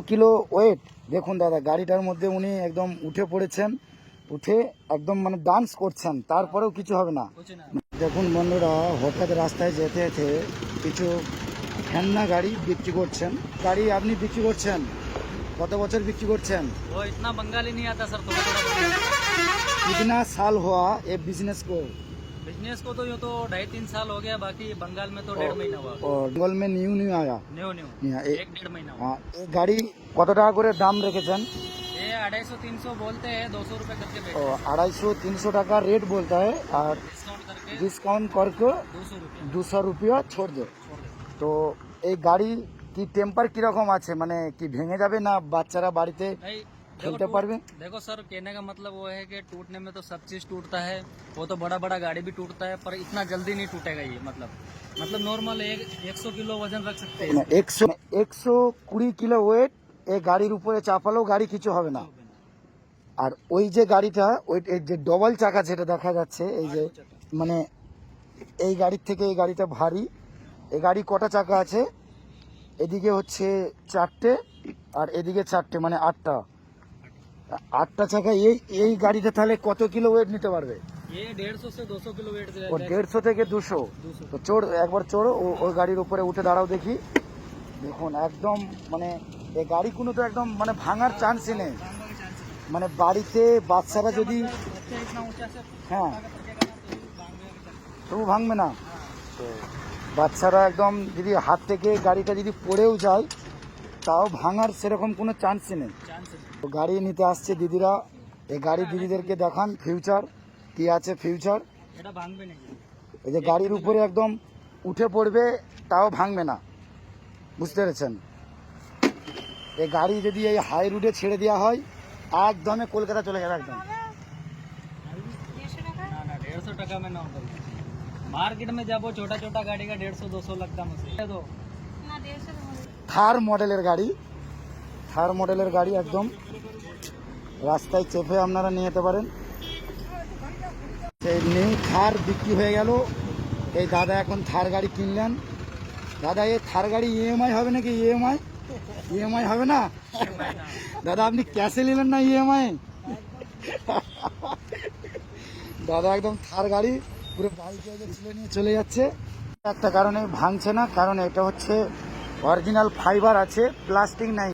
Kilo wait. দেখুন দাদা, গাড়িটার মধ্যে উনি একদম উঠে পড়েছেন, উঠে একদম মানে ডান্স করছেন, তারপরেও কিছু হবে না। দেখুন বন্ধুরা, হঠাৎ রাস্তায় যেতে যেতে কিছু ফ্যান্না গাড়ি বিক্রি করছেন। গাড়ি আপনি বিক্রি করছেন, কত বছর বিক্রি করছেন? वो इतना बंगाली नहीं आता सर, थोड़ा थोड़ा बंगाली। कितना साल हुआ ये बिजनेस को? बिजनेस को तो यूँ तो 2.5-3 साल हो गया, बाकी बंगाल में तो 1.5 महीना हुआ। और बंगाल में न्यू न्यू आया। न्यू न्यू यहाँ 1-1.5 महीना हुआ। हाँ, ये गाड़ी কত টাকা করে দাম রেখেছেন? ये 250-300 बोलते हैं, 200 रुपए करके बेचते और हैं। 250-300 टाका रेट बोलता है, और डिस्काउंट करके डिस्काउंट करके 200 रुपये 200 रुपया छोड़ दो। छोड़ देते তো এই গাড়ি কি টেম্পার কিরকম আছে, মানে কি ভেঙে যাবে না বাচ্চারা বাড়িতে हैं। भाई খেলতে পারবে? देखो सर, कहने का मतलब वो है कि टूटने में तो सब चीज टूटता है, वो तो बड़ा बड़ा गाड़ी भी टूटता है, पर इतना जल्दी नहीं टूटेगा ये। मतलब नॉर्मल 100 किलो वजन रख सकते हैं। 120 কিলো ওয়েট এই গাড়ির উপরে চাপালেও গাড়ি কিছু হবে না। আর ওই যে গাড়িটা, ওই এই যে ডবল চাকা যেটা দেখা যাচ্ছে, এই যে মানে এই গাড়ির থেকে এই গাড়িটা ভারী। এই গাড়ি কটা চাকা আছে? এদিকে হচ্ছে 4টে আর এদিকে 4টে, মানে 8টা চাকা। এই গাড়িটা তাহলে কত কিলো ওয়েট নিতে পারবে? ये 150 से 200 किलो वेट ও 150 থেকে 200। তো চড়, একবার চড়ো ওই গাড়ির উপরে উঠে দাঁড়াও দেখি। দেখুন একদম মানে এই গাড়ি কোনো তো একদম মানে ভাঙার চান্সই নেই। মানে বাড়িতে বাচ্চারা যদি, बच्चे इतना ऊंचा से হ্যাঁ तो भांगे তবু ভাঙবে का। না। তো বাচ্চারা একদম যদি হাত থেকে গাড়িটা যদি পড়েও যায়, তাও ভাঙার সেরকম কোনো চান্সই নেই। चांस है। তো গাড়ি নিতে আসছে দিদিরা। এই গাড়ি দিদিদেরকে দেখান ফিউচার কি আছে, ফিউচার। এটা ভাঙবে নাকি? এই যে গাড়ির উপরে একদম উঠে পড়বে, তাও ভাঙবে না, বুঝতে পেরেছেন? এই গাড়ি যদি এই হাই রুটে ছেড়ে দেওয়া হয়, একদমে কলকাতা চলে যাবে একদম। ना ना 150 टका में ना होगा। मार्केट में जब वो छोटा छोटा गाड़ी का 150-200 लगता मुझे तो। থার মডেলের গাড়ি, থার মডেলের গাড়ি একদম রাস্তায় চেপে আপনারা নিয়ে যেতে পারেন। সেই নিউ থার বিক্রি হয়ে গেল। এই দাদা এখন থার গাড়ি কিনলেন। দাদা এই থার গাড়ি ইএমআই হবে নাকি? ইএমআই হবে না দাদা? আপনি ক্যাশে নিলেন না ইএমআই? দাদা একদম থার গাড়ি পুরো বাইকে তুলে নিয়ে চলে যাচ্ছে। একটা কারণে ভাঙছে না, কারণ এটা হচ্ছে অরিজিনাল ফাইবার আছে, প্লাস্টিক নাই।